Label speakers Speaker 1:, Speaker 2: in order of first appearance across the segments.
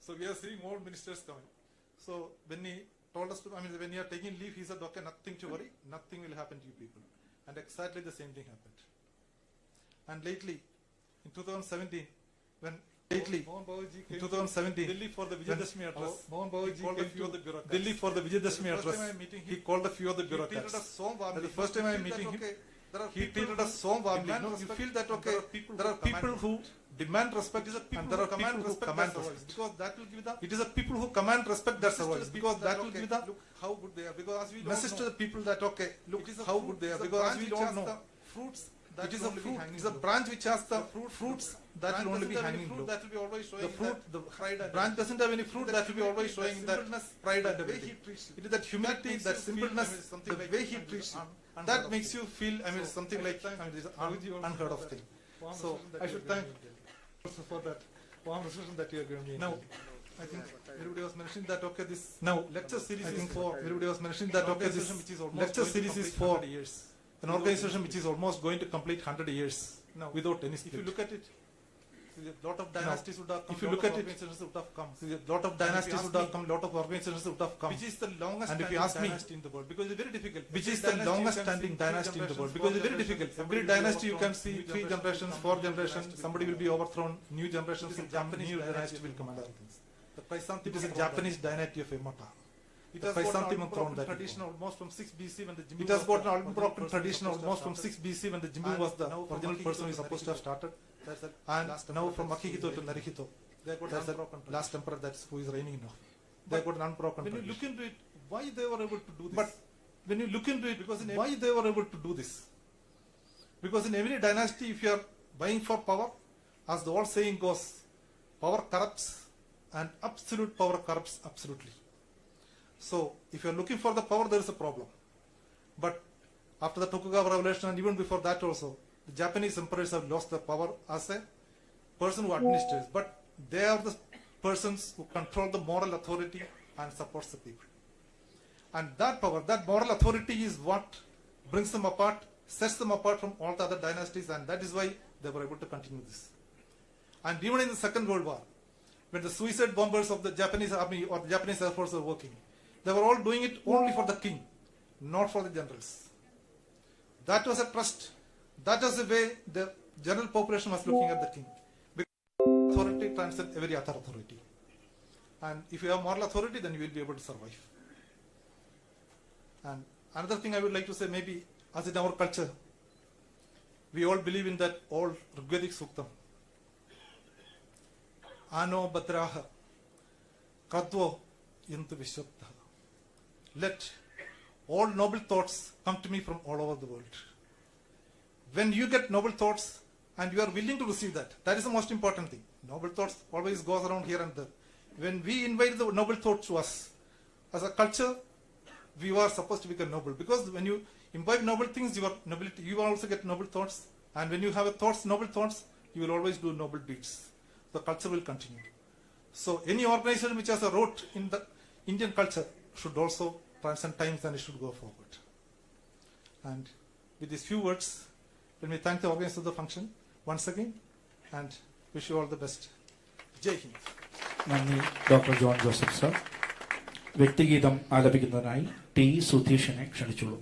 Speaker 1: So we are seeing more ministers coming. So when he told us to, when you are taking leave, he said, okay, nothing to worry, nothing will happen to you people. And exactly the same thing happened. And lately, in 2017, when in 2017,
Speaker 2: Delhi for the Vijayadashmi address.
Speaker 1: Mohan Babuji
Speaker 2: called a few of the bureaucrats.
Speaker 1: Delhi for the Vijayadashmi address. He called a few of the bureaucrats. The first time I am meeting him, he treated us so warmly. You feel that okay, there are people who demand respect, and there are people who command respect.
Speaker 2: Because that will give the.
Speaker 1: It is the people who command respect that survives, because that will give the
Speaker 2: look how good they are. Because as we
Speaker 1: message to the people that okay, look how good they are. Because as we don't know,
Speaker 2: fruits.
Speaker 1: It is a fruit. It is a branch which has the fruits that will only be hanging low.
Speaker 2: That will be always showing
Speaker 1: The fruit, the
Speaker 2: pride and
Speaker 1: branch doesn't have any fruit. That will be always showing that pride and everything. It is that humility, that simpleness, the way he treats you, that makes you feel. Something like this unheard of thing. So I should thank also for that warm reception that you are giving me. Now, I think everybody was mentioning that okay, this now lecture series is for. Everybody was mentioning that okay, this lecture series is for
Speaker 2: years.
Speaker 1: An organization which is almost going to complete 100 years
Speaker 2: now
Speaker 1: without any split.
Speaker 2: If you look at it, a lot of dynasties would have come.
Speaker 1: If you look at it,
Speaker 2: organizations would have come.
Speaker 1: a lot of dynasties would have come, lot of organizations would have come.
Speaker 2: Which is the longest
Speaker 1: and if you ask me,
Speaker 2: dynasty in the world? Because it's very difficult.
Speaker 1: Which is the longest standing dynasty in the world? Because it's very difficult. Every dynasty you can see 3 generations, 4 generations, somebody will be overthrown, new generations will come, new dynasty will come and other things. It is a Japanese dynasty of Emata.
Speaker 2: It has got an unbroken tradition almost from 6 BC when the Jimmu.
Speaker 1: It has got an unbroken tradition almost from 6 BC when the Jimmu was the original person who is supposed to have started. And now from Akihito to Narihito, that's the last emperor that's who is reigning now. They got an unbroken
Speaker 2: tradition. When you look into it, why they were able to do this?
Speaker 1: But when you look into it, why they were able to do this? Because in every dynasty, if you are vying for power, as the old saying goes, power corrupts and absolute power corrupts absolutely. So, if you are looking for the power, there is a problem. But after the Tokugawa revolution and even before that also, the Japanese emperors have lost their power as a person who administers. But they are the persons who control the moral authority and supports the people. And that power, that moral authority is what brings them apart, sets them apart from all the other dynasties, and that is why they were able to continue this. And even in the Second World War, when the suicide bombers of the Japanese army or the Japanese Air Force were working, they were all doing it only for the king, not for the generals. That was a trust. That was the way the general population was looking at the king. Because authority transcends every other authority. And if you have moral authority, then you will be able to survive. And another thing I would like to say, maybe as in our culture, we all believe in that old Rigvedic Suktam. Ano Badraha Kadvo Yantu Vishwaptaha. Let all noble thoughts come to me from all over the world. When you get noble thoughts and you are willing to receive that, that is the most important thing. Noble thoughts always goes around here and there. When we invite the noble thoughts to us, as a culture, we are supposed to become noble. Because when you imbibe noble things, you will also get noble thoughts. And when you have noble thoughts, you will always do noble deeds. The culture will continue. So any organization which has a root in the Indian culture should also transcend times and it should go forward. And with these few words, let me thank the organizers of the function once again and wish you all the best. Jai Hind.
Speaker 3: നന്ദി doctor John Joseph sir. വ്യക്തിഗീതം ആലപിക്കുന്നതിനായി T സുധീഷിനെ ക്ഷണിച്ചുള്ളൂ.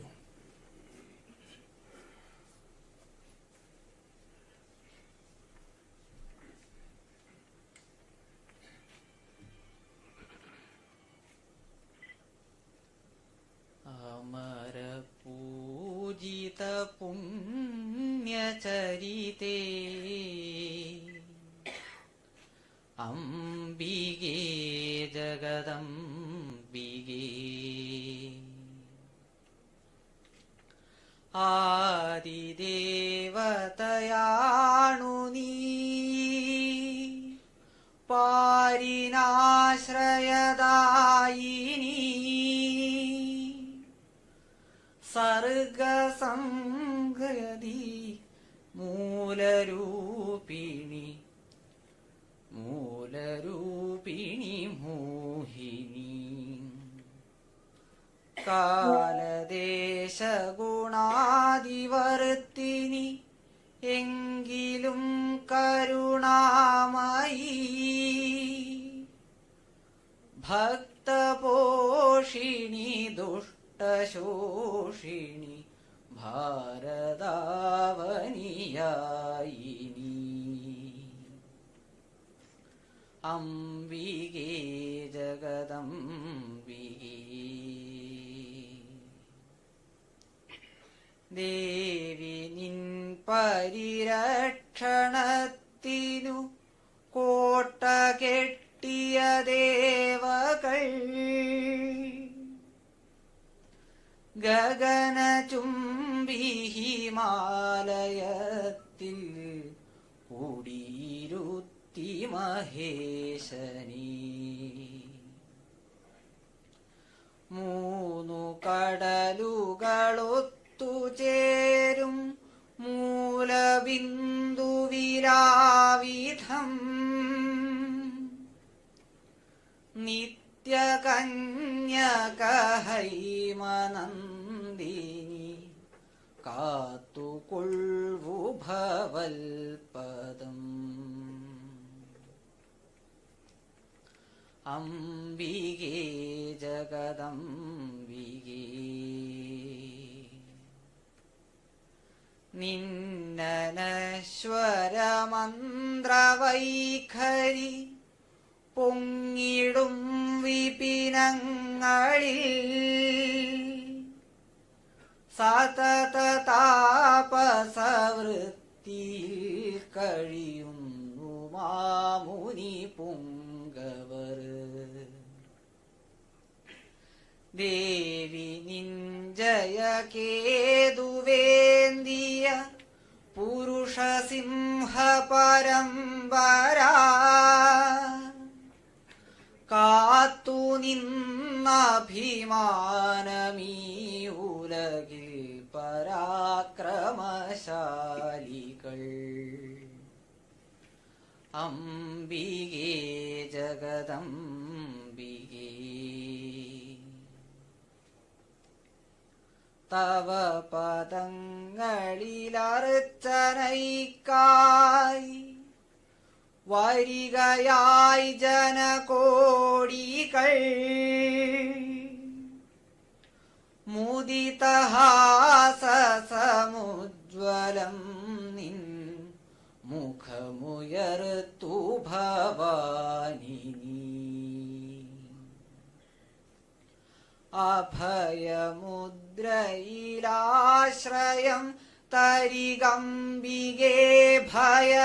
Speaker 4: അമരപൂജിത പുണ്യചരിതേ അംബികേ ജഗദംബികേ ആദിദേവതയാണു നീ പാരിനാശ്രയദായിനി സർഗസംഗതി മൂലരൂപിണി മോഹിനി കാലദേശഗുണാദിവർത്തിനി എങ്കിലും കരുണാമയി ഭക്തപോഷിണി ദുഷ്ടശോഷിണി ഭാരതാവനിയായിനി അംബികേ ജഗദംബികേ ദേവി നിൻ പരിരക്ഷണത്തിനു കോട്ട കെട്ടിയ ദേവകൾ ഗഗനചുംബി ഹിമാലയത്തിൽ കുടിയിരുത്തി മഹേശനീ മൂന്നു കടലുകളൊത്തുചേരും മൂലബിന്ദുവിരാവിധം നിത്യകന്യകഹൈമനന്ദിനി കാത്തുകൊള്ളു ഭവൽപദം അംബികേ ജഗദംബികേ നിന്നനശ്വരമന്ത്രവൈഖരി പൊങ്ങിടും വിപിനങ്ങളിൽ സതത താപസവൃത്തിയിൽ കഴിയുന്നു മാമുനി പുങ്കവർ ദേവി നിഞ്ജയ കേതുവേന്ദിയ പുരുഷസിംഹ പരമ്പര കാത്തു നിന്നഭിമാനമീ ഉലകിൽ പരാക്രമശാലികൾ അംബികേ ജഗദംബികേ തവ പദങ്ങളിലർച്ചനയ്ക്കായി വരികയായി ജനകോടികൾ മുദിതഹാസമുജ്വലം നിൻ മുഖമുയർത്തു ഭവാനിനി അഭയമുദ്രയിലാശ്രയം തരികംബികേ ഭയനാശിനി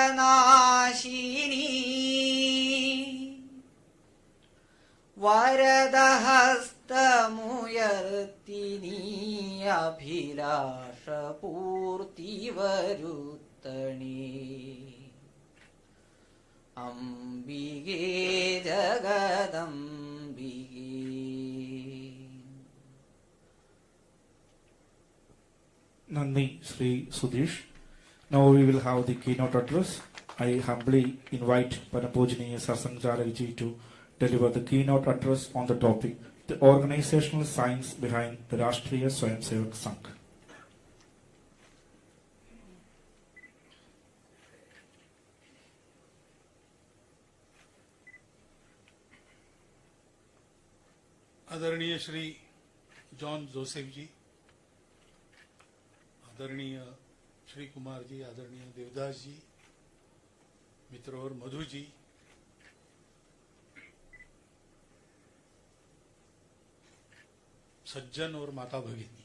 Speaker 4: വരദഹസ്തമുയർത്തി നീ അഭിലാഷപൂർത്തി വരുത്തണേ അംബികേ ജഗദംബികേ.
Speaker 3: Nandi Sri Sudhish. Now we will have the keynote address. I humbly invite Parapujaniya Satsang Jaragji to deliver the keynote address on the topic, the organizational science behind the Rashtriya Swayamsevak Sangh.
Speaker 2: आदरणीय Shri John Joseph जी, आदरणीय श्री कुमार जी, आदरणीय देवदास जी, मित्र और मधु जी, सज्जन और माता भगिनी,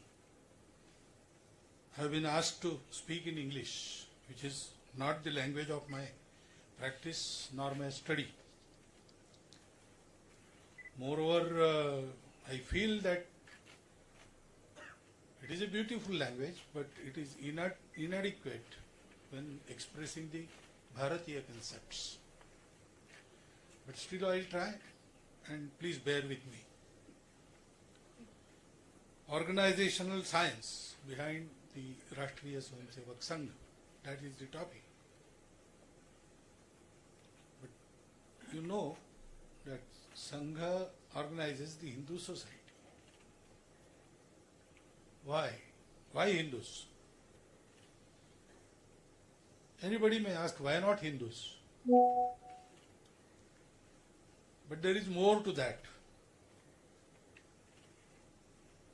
Speaker 2: I have been asked to speak in English, which is not the language of my practice nor my study. Moreover, I feel that it is a beautiful language, but it is inadequate when expressing the Bharatiya concepts. But still I will try, and please bear with me. Organizational science behind the Rashtriya Swayamsevak Sangh, that is the topic. But you know that Sangha organizes the Hindu society. Why? Why Hindus? Anybody may ask, why not Hindus? But there is more to that.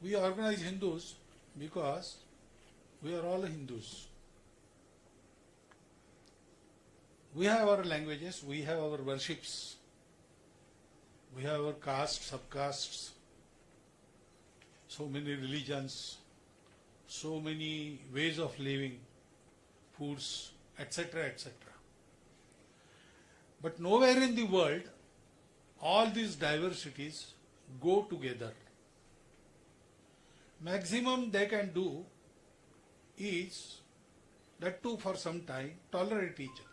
Speaker 2: We organize Hindus because we are all Hindus. We have our languages, we have our worships, we have our castes, subcastes, so many religions, so many ways of living, foods, etc., etc. But nowhere in the world all these diversities go together. Maximum they can do is, that too for some time, tolerate each other.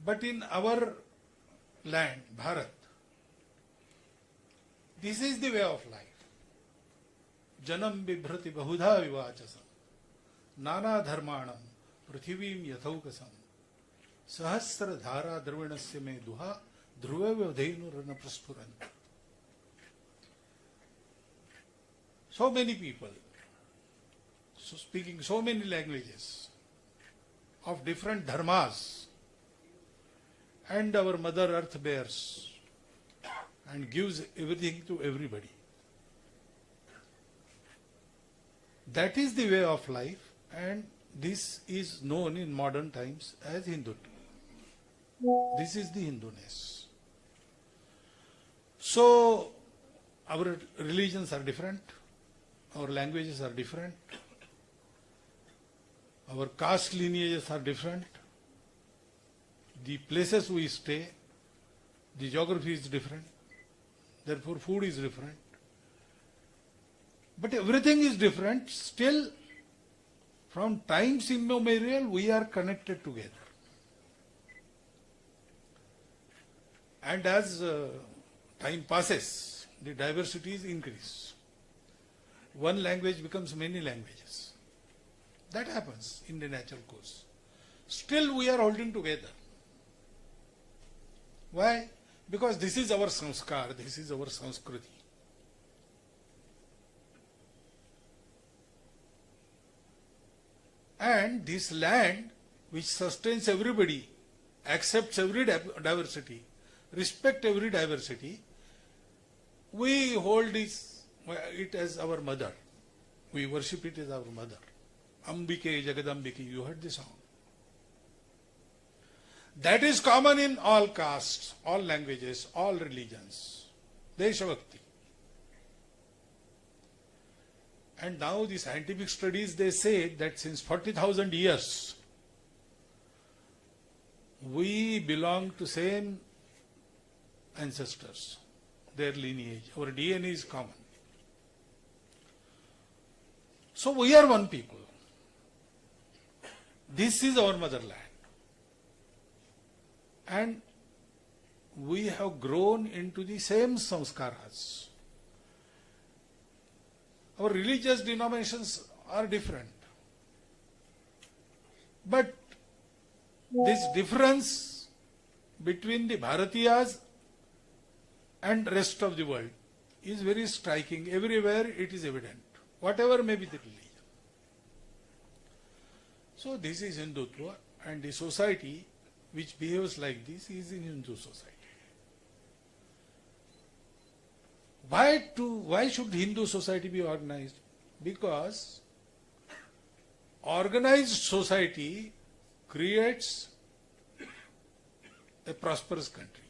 Speaker 2: But in our land, Bharat, this is the way of life. Janam bibhrati bahudha vivachasam nana dharmanam prithivim yathaukasam sahasra dhara drvinasya me duha dhruva vyadhenurana praspuranta. So many people, so speaking so many languages of different dharmas, and our Mother Earth bears and gives everything to everybody. That is the way of life, and this is known in modern times as Hindutva. This is the Hinduness. So, our religions are different, our languages are different, our caste lineages are different, the places we stay, the geography is different, therefore food is different. But everything is different, still from times immemorial we are connected together. And as time passes, the diversities increase. One language becomes many languages. That happens in the natural course. Still we are holding together. Why? Because this is our sanskar, this is our sanskriti. And this land which sustains everybody, accepts every diversity, respect every diversity, we hold it as our mother. We worship it as our mother. Ambike Jagadambike, you heard the song. That is common in all castes, all languages, all religions. Deshabhakti. And now the scientific studies, they say that since 40,000 years, we belong to same ancestors, their lineage. Our DNA is common. So we are one people. This is our motherland. And we have grown into the same samskaras. Our religious denominations are different. But this difference between the Bharatiyas and rest of the world is very striking. Everywhere it is evident, whatever may be the religion. So this is Hindutva, and the society which behaves like this is in Hindu society. Why should Hindu society be organized? Because organized society creates a prosperous country.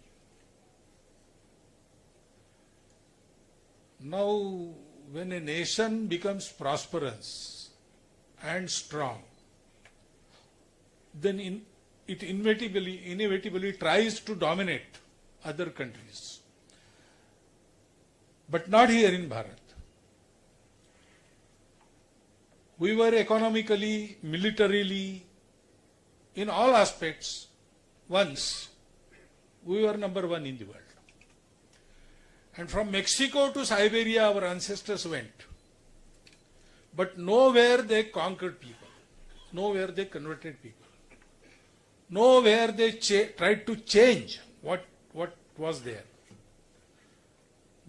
Speaker 2: Now, when a nation becomes prosperous and strong, then it inevitably tries to dominate other countries. But not here in Bharat. We were economically, militarily, in all aspects, once, we were number one in the world. And from Mexico to Siberia, our ancestors went. But nowhere they conquered people. Nowhere they converted people. Nowhere they tried to change what was there.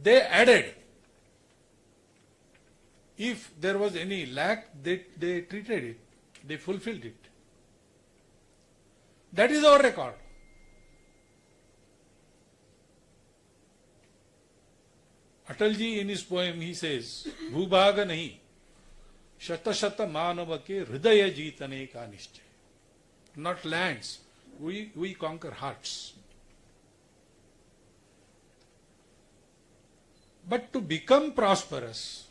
Speaker 2: They added. If there was any lack, they treated it. They fulfilled it. That is our record. Atalji in his poem he says, Bhubhaga nahi, shata shata manava ke hridaya jeetane ka nischay. Not lands, we conquer hearts. But to become prosperous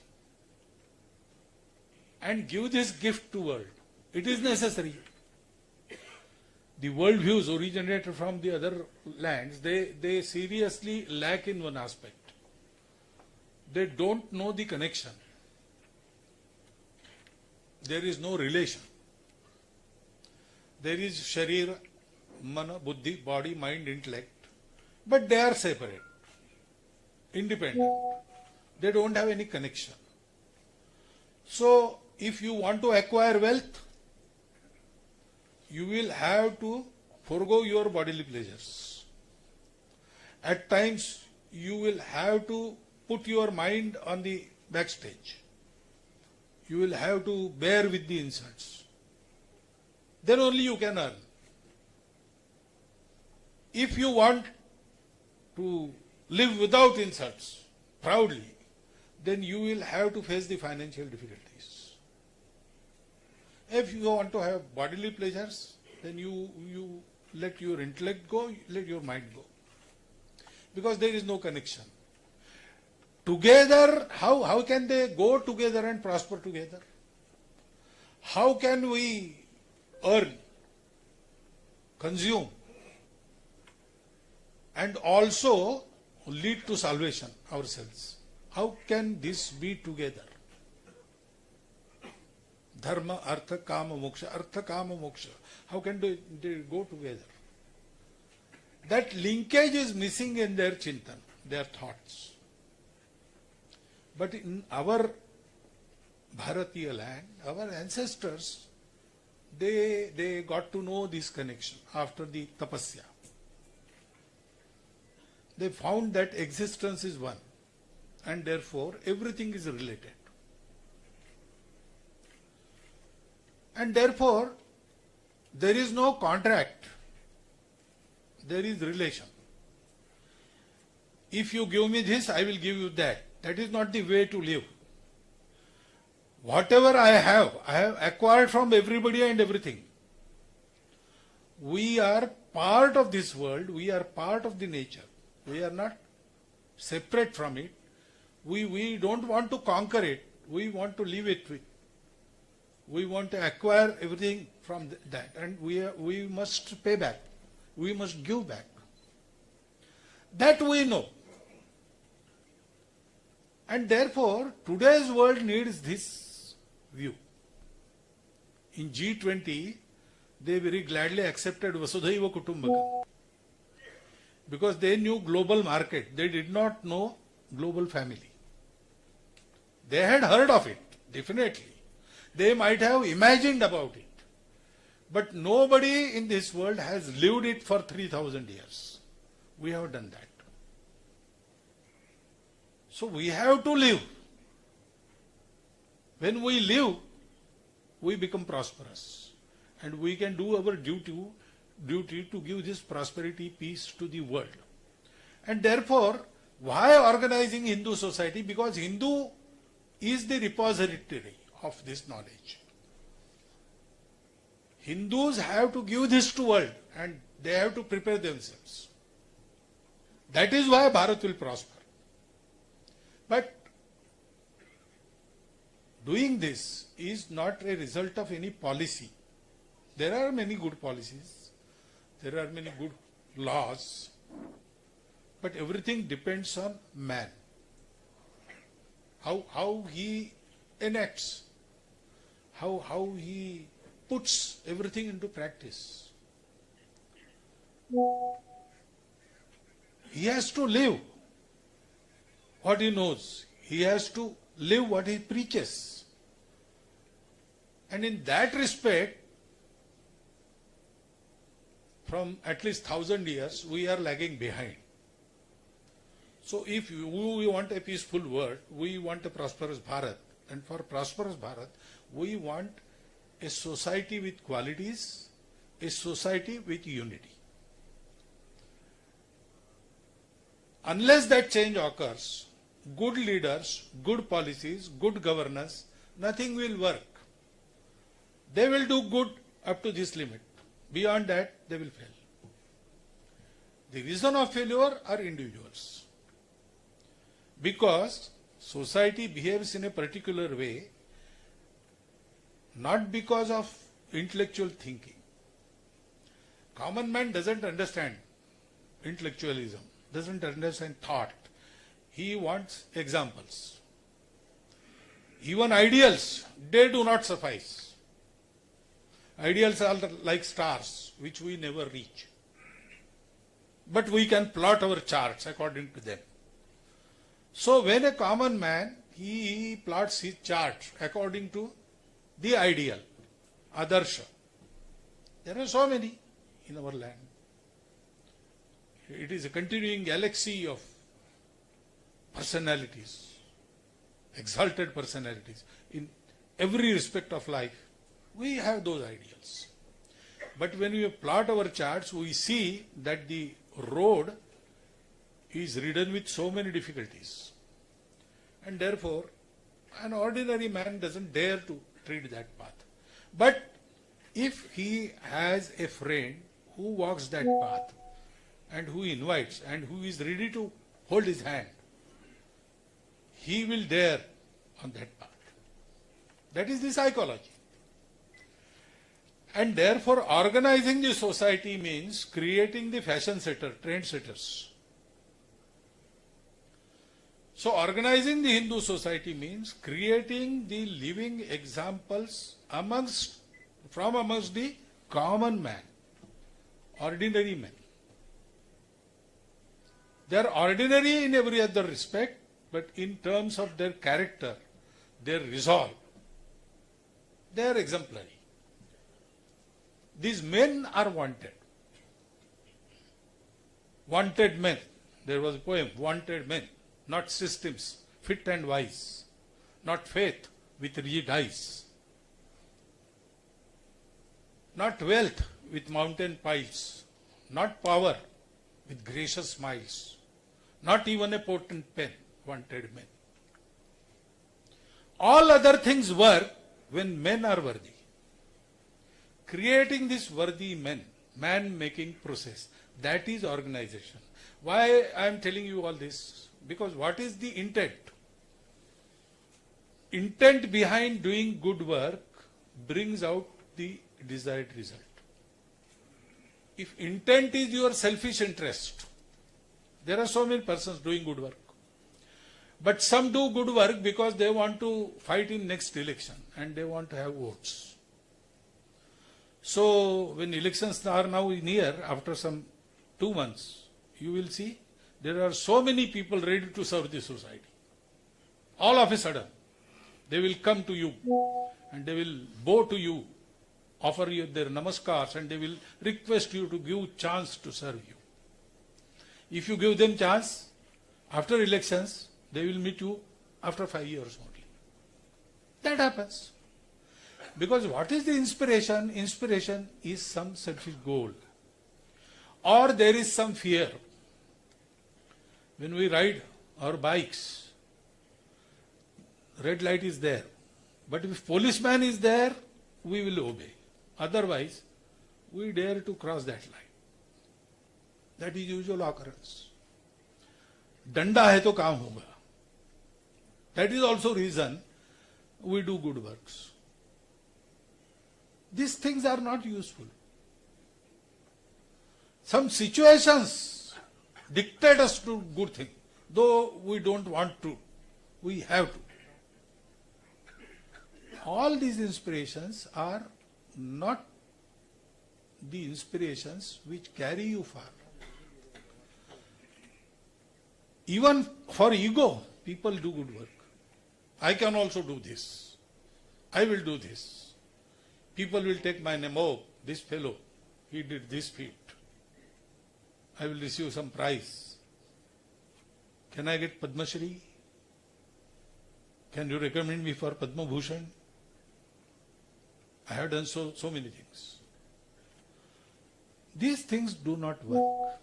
Speaker 2: and give this gift to world, it is necessary. The world views originated from the other lands, they seriously lack in one aspect. They don't know the connection. There is no relation. There is Sharira, Mana, Buddhi, body, mind, intellect, but they are separate, independent. They don't have any connection. So, if you want to acquire wealth, you will have to forego your bodily pleasures. At times, you will have to put your mind on the backstage. You will have to bear with the insults. Then only you can earn. If you want to live without insults, proudly, then you will have to face the financial difficulties. If you want to have bodily pleasures, then you let your intellect go, let your mind go. Because there is no connection. Together, how can they go together and prosper together? How can we earn, consume, and also lead to salvation ourselves? How can this be together? Dharma, artha, kama, moksha. Artha, kama, moksha. How can they go together? That linkage is missing in their chintan, their thoughts. But in our Bharatiya land, our ancestors, they got to know this connection after the tapasya. They found that existence is one, and therefore everything is related. And therefore, there is no contract, there is relation. If you give me this, I will give you that. That is not the way to live. Whatever I have acquired from everybody and everything. We are part of this world, we are part of the nature. We are not separate from it. We don't want to conquer it, we want to live it with. We want to acquire everything from that, and we must pay back. We must give back. That we know. And therefore, today's world needs this view. In G20, they very gladly accepted Vasudhaiva Kutumbakam. Because they knew global market. They did not know global family. They had heard of it, definitely. They might have imagined about it. But nobody in this world has lived it for 3,000 years. We have done that. So we have to live. When we live, we become prosperous. And we can do our duty to give this prosperity, peace to the world. And therefore, why organizing Hindu society? Because Hindu is the repository of this knowledge. Hindus have to give this to world and they have to prepare themselves. That is why Bharat will prosper. But doing this is not a result of any policy. There are many good policies, there are many good laws, but everything depends on man. How he enacts, how he puts everything into practice. He has to live what he knows. He has to live what he preaches. And in that respect, from at least 1,000 years, we are lagging behind. So if we want a peaceful world, we want a prosperous Bharat. And for prosperous Bharat, we want a society with qualities, a society with unity. Unless that change occurs, good leaders, good policies, good governance, nothing will work. They will do good up to this limit. Beyond that, they will fail. The reason of failure are individuals. Because society behaves in a particular way, not because of intellectual thinking. Common man doesn't understand intellectualism, doesn't understand thought. He wants examples. Even ideals, they do not suffice. Ideals are like stars, which we never reach. But we can plot our charts according to them. So when a common man, he plots his chart according to the ideal, Adarsha. There are so many in our land. It is a continuing galaxy of personalities, exalted personalities. In every respect of life, we have those ideals. But when we plot our charts, we see that the road is ridden with so many difficulties. And therefore, an ordinary man doesn't dare to tread that path. But if he has a friend who walks that path and who invites and who is ready to hold his hand, he will dare on that path. That is the psychology. And therefore, organizing the society means creating the fashion setter, trend setters. So, organizing the Hindu society means creating the living examples from amongst the common man, ordinary men. They are ordinary in every other respect, but in terms of their character, their resolve, they are exemplary. These men are wanted. Wanted men. There was a poem, wanted men, not systems, fit and wise, not faith with rigid eyes, not wealth with mountain piles, not power with gracious smiles, not even a potent pen, wanted men. All other things work when men are worthy. Creating this worthy men, man-making process, that is organization. Why I am telling you all this? Because what is the intent? Intent behind doing good work brings out the desired result. If intent is your selfish interest, there are so many persons doing good work. But some do good work because they want to fight in next election and they want to have votes. So when elections are now near, after some 2 months, you will see there are so many people ready to serve the society. All of a sudden, they will come to you and they will bow to you, offer you their namaskars, and they will request you to give chance to serve you. If you give them chance, after elections, they will meet you after 5 years only. That happens. Because what is the inspiration? Inspiration is some selfish goal. Or there is some fear. When we ride our bikes, red light is there. But if policeman is there, we will obey. Otherwise, we dare to cross that line. That is usual occurrence. Danda hai to kaam hoga. That is also reason we do good works. These things are not useful. Some situations dictate us to do good things. Though we don't want to, we have to. All these inspirations are not the inspirations which carry you far. Even for ego, people do good work. I can also do this. I will do this. People will take my name. Oh, this fellow, he did this feat. I will receive some prize. Can I get Padma Shri? Can you recommend me for Padma Bhushan? I have done so many things. These things do not work.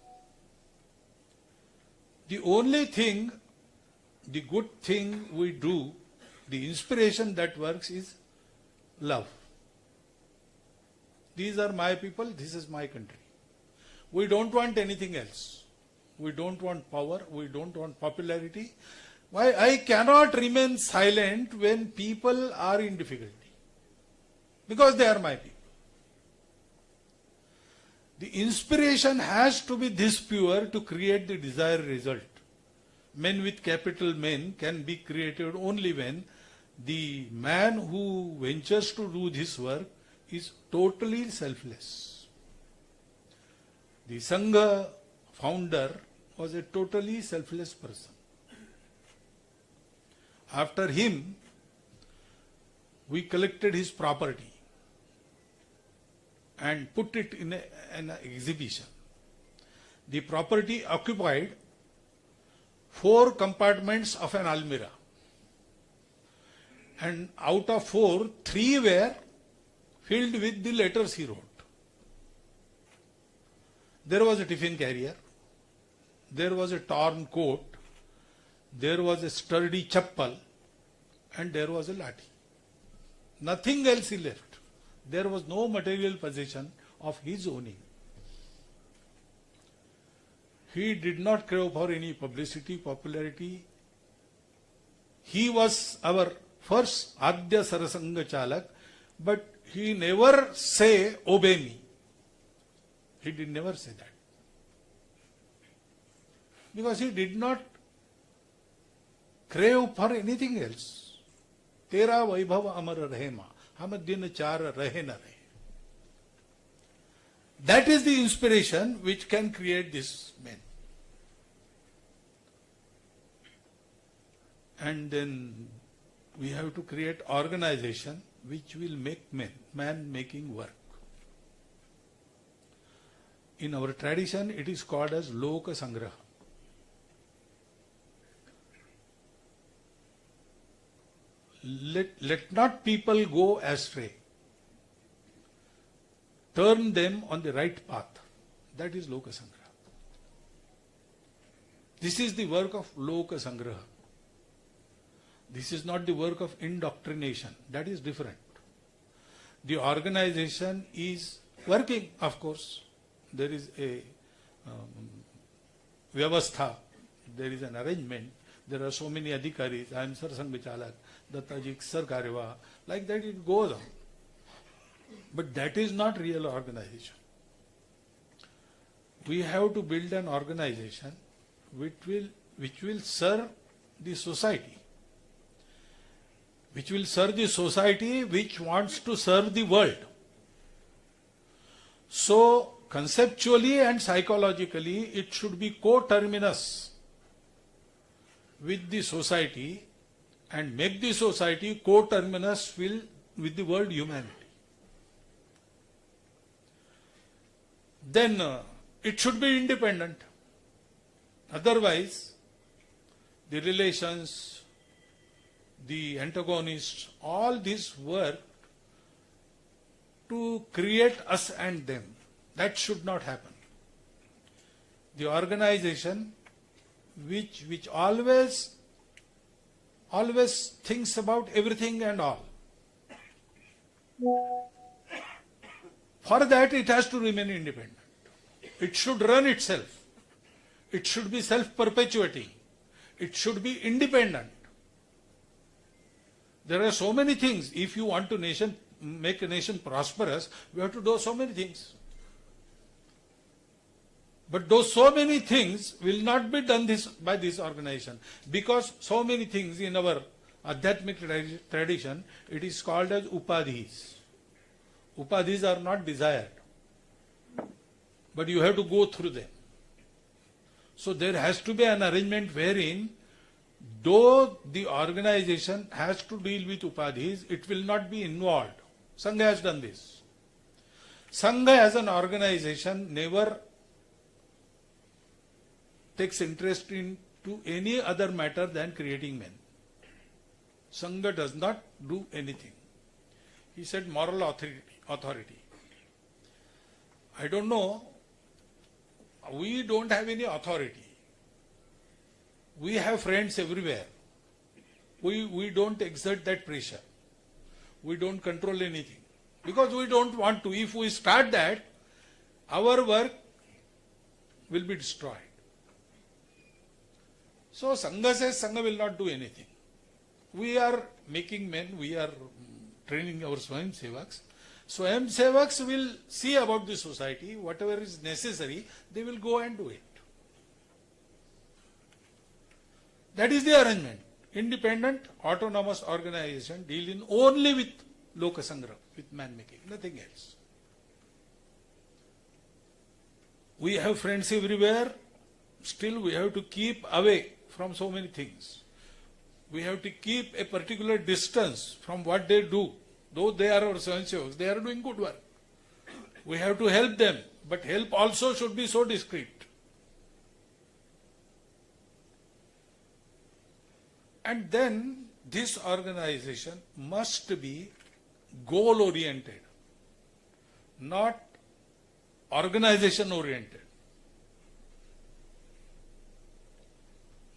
Speaker 2: The only thing the good thing we do, the inspiration that works is love. These are my people, this is my country. We don't want anything else. We don't want power, we don't want popularity. Why I cannot remain silent when people are in difficulty? Because they are my people. The inspiration has to be this pure to create the desired result. Men with capital Men can be created only when the man who ventures to do this work is totally selfless. The Sangha founder was a totally selfless person. After him, we collected his property and put it in an exhibition. The property occupied 4 compartments of an almirah. And out of 4, 3 were filled with the letters he wrote. There was a tiffin carrier, there was a torn coat, there was a sturdy chappal, and there was a lathi. Nothing else he left. There was no material possession of his owning. He did not crave for any publicity, popularity. He was our first Adya Sarasanga Chalak, but he never say, obey me. He did never say that. Because he did not crave for anything else. Tera vaibhav amar rahema. Hum din char rahe na rahe. That is the inspiration which can create this man. And then we have to create organization which will make man making work. In our tradition, it is called as Loka Sangraha. Let not people go astray. Turn them on the right path. That is Loka Sangraha. This is the work of Loka Sangraha. This is not the work of indoctrination. That is different. The organization is working, of course. There is a vyavastha, there is an arrangement. There are so many adhikaris. I am Sar Sangh Chalak, Dattaji Sar Karyava. Like that it goes on. But that is not real organization. We have to build an organization which will serve the society. Which will serve the society which wants to serve the world. So, conceptually and psychologically, it should be coterminous with the society and make the society coterminous with the world humanity. Then it should be independent. Otherwise, the relations, the antagonists, all this work to create us and them. That should not happen. The organization which always thinks about everything and all. For that it has to remain independent. It should run itself. It should be self-perpetuating. It should be independent. There are so many things. If you want to make a nation prosperous, we have to do so many things. But those so many things will not be done by this organization, because so many things in our Adhyatmic tradition, it is called as upadhis. Upadhis are not desired, but you have to go through them. So there has to be an arrangement wherein, though the organization has to deal with upadhis, it will not be involved. Sangha has done this. Sangha as an organization never takes interest into any other matter than creating men. Sangha does not do anything. He said moral authority. I don't know. We don't have any authority. We have friends everywhere. We don't exert that pressure. We don't control anything. Because we don't want to. If we start that, our work will be destroyed. So Sangha says Sangha will not do anything. We are making men, we are training our Swayam Sevaks. Swayam Sevaks will see about the society, whatever is necessary, they will go and do it. That is the arrangement. Independent, autonomous organization dealing only with Loka Sangra, with man making, nothing else. We have friends everywhere, still we have to keep away from so many things. We have to keep a particular distance from what they do. Though they are our Swayamsevaks, they are doing good work. We have to help them, but help also should be so discreet. And then this organization must be goal oriented, not organization oriented.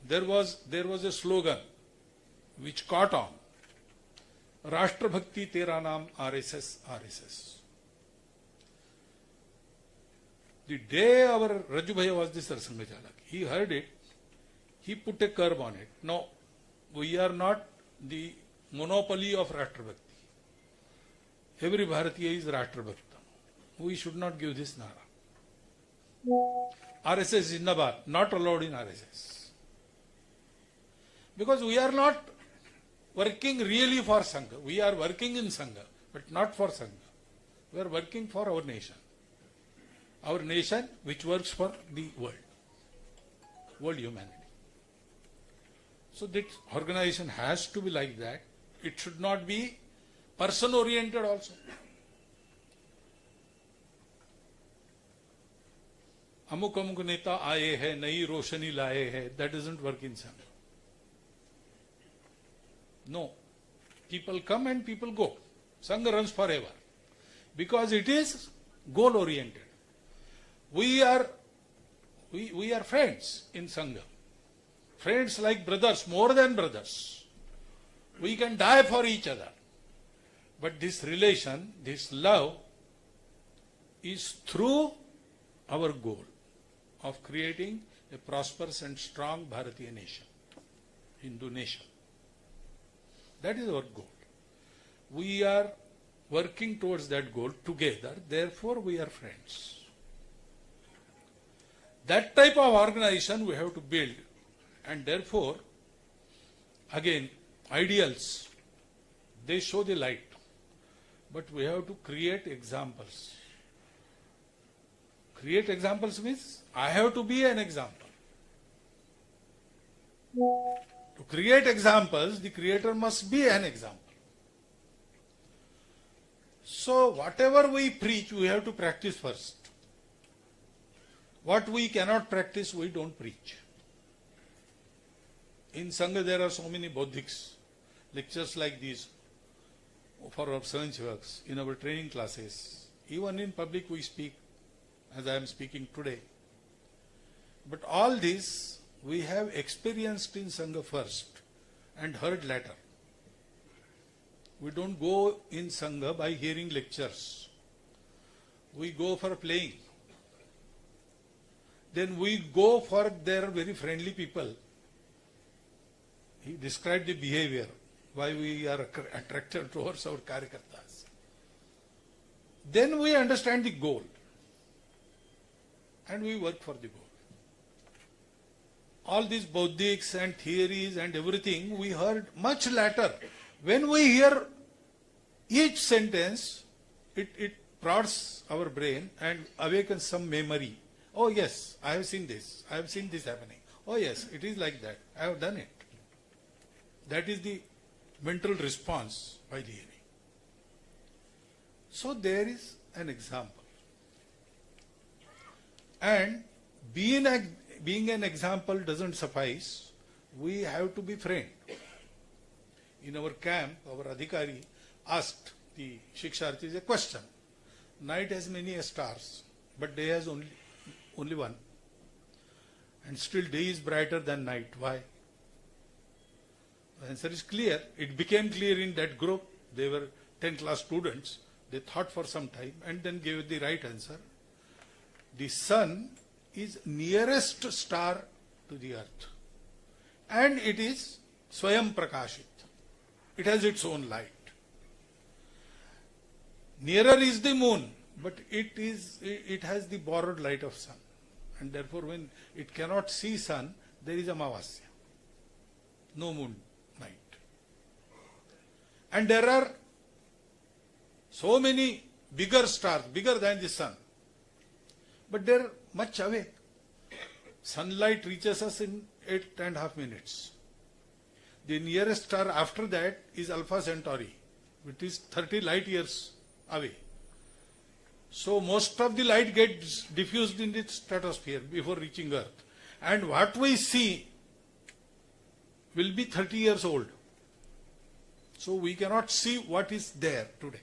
Speaker 2: There was a slogan which caught on. Rashtra Bhakti Tera Naam RSS, RSS. The day our Raju Bhaiya was the Sarsanga Chalak, he heard it, he put a curb on it. No, we are not the monopoly of Rashtra Bhakti. Every Bharatiya is Rashtra Bhakta. We should not give this Nara. RSS Zindabad, not allowed in RSS. Because we are not working really for Sangha. We are working in Sangha, but not for Sangha. We are working for our nation. Our nation which works for the world humanity. So that organization has to be like that. It should not be person oriented also. Amuk amuk neta aaye hai, nayi roshani laaye hai. That doesn't work in Sangha. No. People come and people go. Sangha runs forever. Because it is goal oriented. We are friends in Sangha. Friends like brothers, more than brothers. We can die for each other. But this relation, this love is through our goal of creating a prosperous and strong Bharatiya nation, Hindu nation. That is our goal. We are working towards that goal together, therefore we are friends. That type of organization we have to build, and therefore, again, ideals, they show the light. But we have to create examples. Create examples means I have to be an example. To create examples, the creator must be an example. So whatever we preach, we have to practice first. What we cannot practice, we don't preach. In Sangha there are so many Bodhiks, lectures like these for our Swayamsevaks, in our training classes. Even in public we speak, as I am speaking today. But all this we have experienced in Sangha first and heard later. We don't go in Sangha by hearing lectures. We go for playing. Then we go for their very friendly people. He described the behavior, why we are attracted towards our Karyakartas. Then we understand the goal. And we work for the goal. All these Bauddhics and theories and everything we heard much later. When we hear each sentence, it prods our brain and awakens some memory. Oh yes, I have seen this. I have seen this happening. Oh yes, it is like that. I have done it. That is the mental response by the hearing. So there is an example. And being an example doesn't suffice. We have to be friend. In our camp, our adhikari asked the Shiksharthis a question. Night has many stars, but day has only one. And still day is brighter than night. Why? The answer is clear. It became clear in that group. They were 10th class students. They thought for some time and then gave the right answer. The sun is nearest star to the earth. And it is Swayam Prakashit. It has its own light. Nearer is the moon, but it has the borrowed light of sun. And therefore when it cannot see sun, there is Amavasya. No moon night. And there are so many bigger stars, bigger than the sun. But they are much away. Sunlight reaches us in 8.5 minutes. The nearest star after that is Alpha Centauri, which is 30 light years away. So most of the light gets diffused in the stratosphere before reaching Earth. And what we see will be 30 years old. So we cannot see what is there today.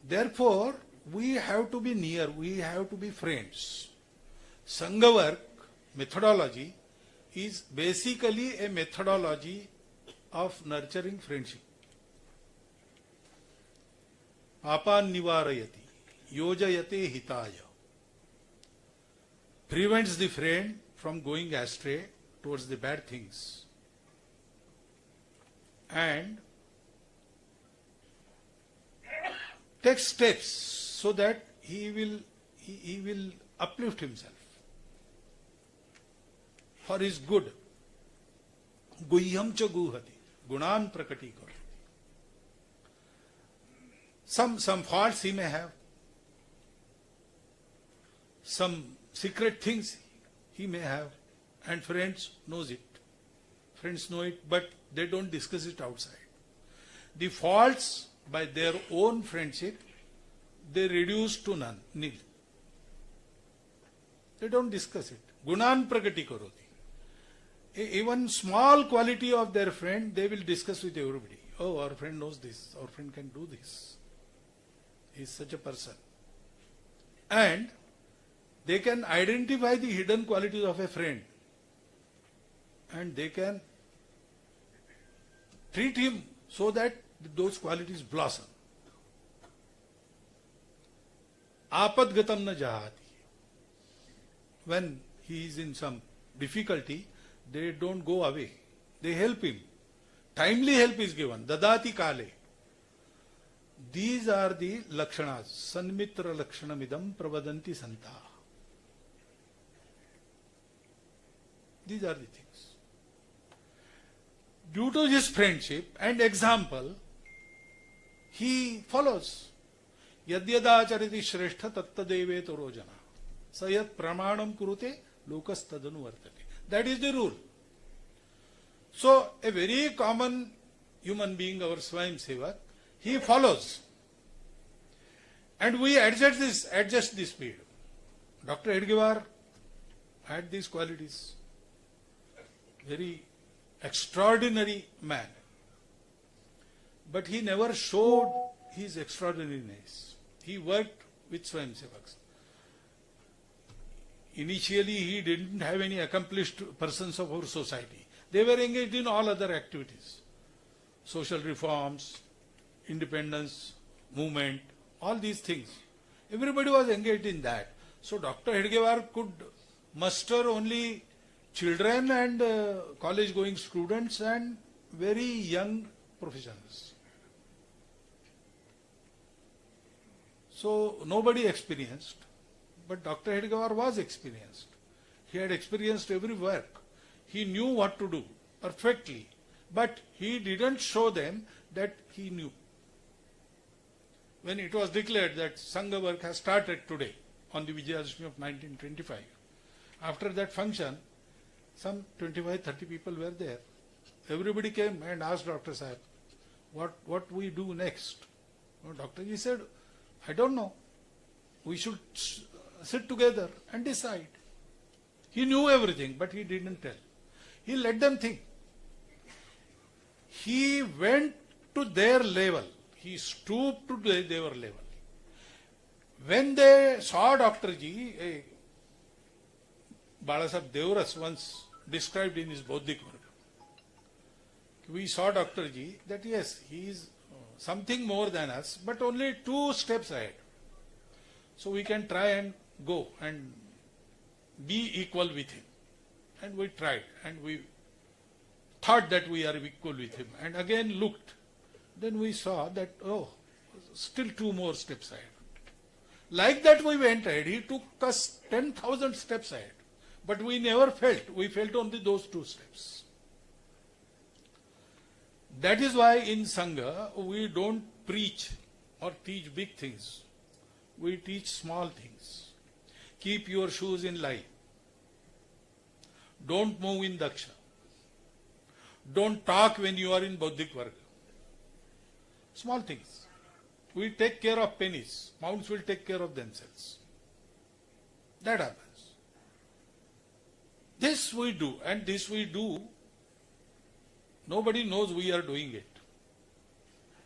Speaker 2: Therefore, we have to be near, we have to be friends. Sangha work, methodology, is basically a methodology of nurturing friendship. Papan nivarayati, yojayate hitaya. Prevents the friend from going astray towards the bad things. And takes steps so that he will uplift himself for his good. Guhyam cha guhati, gunan prakati kar. Some faults he may have, some secret things he may have, and friends knows it. Friends know it, but they don't discuss it outside. The faults by their own friendship, they reduce to nil. They don't discuss it. Gunan prakati karoti. Even small quality of their friend, they will discuss with everybody. Oh, our friend knows this. Our friend can do this. He is such a person. And they can identify the hidden qualities of a friend. And they can treat him so that those qualities blossom. Apadgatam na jahati. When he is in some difficulty, they don't go away. They help him. Timely help is given. Dadati kale. These are the lakshanas. Sanmitra lakshanamidam pravadanti santa. These are the things. Due to his friendship and example, he follows. Yadyadachariti shrestha tattadeve torojana. Sayat pramanam kurute lokas tadanu vartate. That is the rule. So, a very common human being, our Swayam Sevak, he follows. And we adjust the speed. Dr. Hedgewar had these qualities. Very extraordinary man. But he never showed his extraordinariness. He worked with Swayam Sevaks. Initially, he didn't have any accomplished persons of our society. They were engaged in all other activities. Social reforms, independence, movement, all these things. Everybody was engaged in that. So Dr. Hedgewar could muster only children and college-going students and very young professionals. So nobody experienced, but Dr. Hedgewar was experienced. He had experienced every work. He knew what to do perfectly, but he didn't show them that he knew. When it was declared that Sangha work has started today on the Vijayadashmi of 1925, after that function, some 25-30 people were there. Everybody came and asked Dr. Sahib, what we do next? Doctor ji said, I don't know. We should sit together and decide. He knew everything, but he didn't tell. He let them think. He went to their level. He stooped to their level. When they saw Dr. Ji Balasaheb Devras once described in his Bodhik Varga. We saw Dr. Ji that yes, he is something more than us, but only 2 steps ahead. So we can try and go and be equal with him. And we tried and we thought that we are equal with him and again looked. Then we saw that, oh, still 2 more steps ahead. Like that we went ahead. He took us 10,000 steps ahead. But we never felt. We felt only those 2 steps. That is why in Sangha we don't preach or teach big things. We teach small things. Keep your shoes in line. Don't move in Daksha. Don't talk when you are in Bodhik Varga. Small things. We take care of pennies. Mounts will take care of themselves. That happens. This we do, and this we do. Nobody knows we are doing it.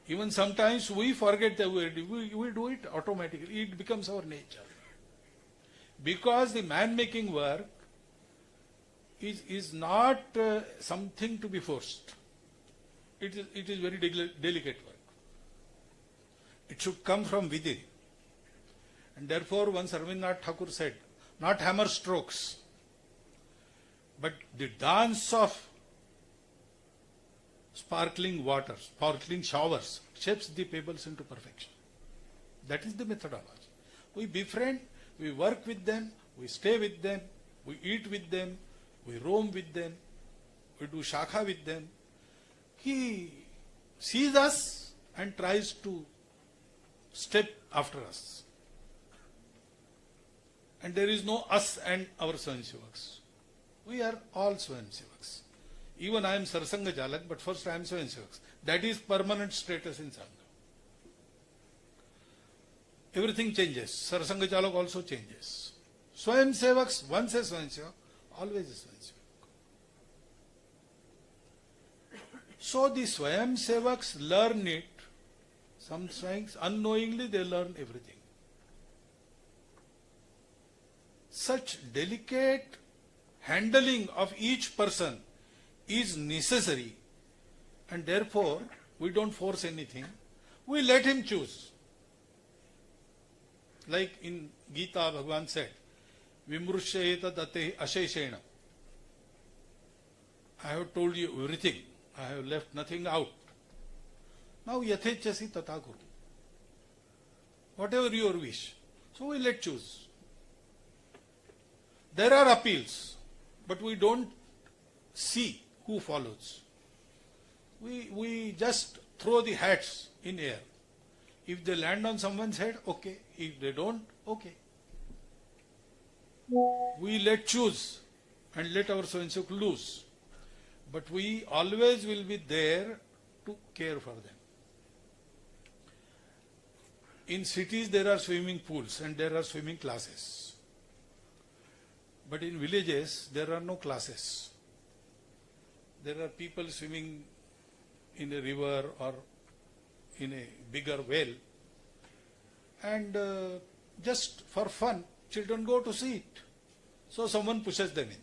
Speaker 2: Even sometimes we forget that we do it automatically. It becomes our nature. Because the man-making work is not something to be forced. It is very delicate work. It should come from within. And therefore, once Rabindranath Thakur said, not hammer strokes, but the dance of sparkling water, sparkling showers, shapes the pebbles into perfection. That is the methodology. We befriend, we work with them, we stay with them, we eat with them, we roam with them, we do shakha with them. He sees us and tries to step after us. And there is no us and our Swayamsevaks. We are all Swayamsevaks. Even I am Sarsanga Jalak, but first I am Swayamsevaks. That is permanent status in Sangha. Everything changes. Sarsanga Jalak also changes. Swayamsevaks, once a Swayamsevak, always a Swayamsevak. So the Swayamsevaks learn it. Sometimes unknowingly they learn everything. Such delicate handling of each person is necessary, and therefore we don't force anything. We let him choose. Like in Gita, Bhagavan said, Vimrushayeta date asheshena. I have told you everything. I have left nothing out. Now yathechasi tata kuru. Whatever your wish. So we let choose. There are appeals, but we don't see who follows. We just throw the hats in air. If they land on someone's head, okay. If they don't, okay. We let choose and let our Swayamsevak loose. But we always will be there to care for them. In cities there are swimming pools and there are swimming classes. But in villages there are no classes. There are people swimming in a river or in a bigger well, and just for fun children go to see it. So someone pushes them in,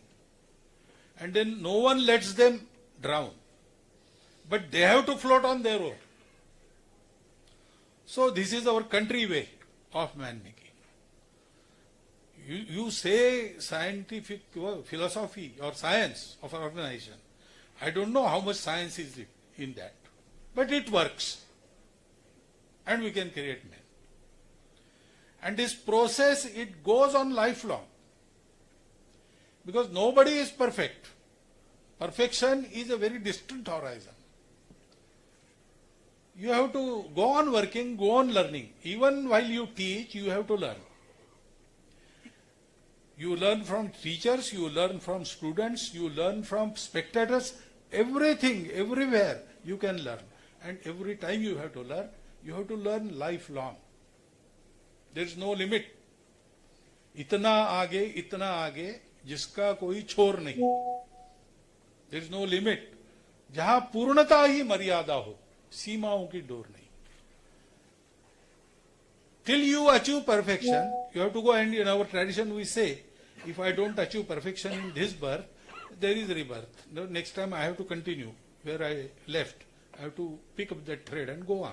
Speaker 2: and then no one lets them drown, but they have to float on their own. So this is our country way of man making. You say scientific philosophy or science of an organization. I don't know how much science is in that, but it works, and we can create men. And this process, it goes on lifelong, because nobody is perfect. Perfection is a very distant horizon. You have to go on working, go on learning. Even while you teach, you have to learn. You learn from teachers, you learn from students, you learn from spectators. Everything, everywhere you can learn. And every time you have to learn lifelong. There is no limit. Itna aage, jiska koi chor nahi. There is no limit. Jahan purnata hi maryada ho, seemaon ki dor nahi. Till you achieve perfection, you have to go, and in our tradition we say, if I don't achieve perfection in this birth, there is rebirth. No, next time I have to continue where I left. I have to pick up that thread and go on.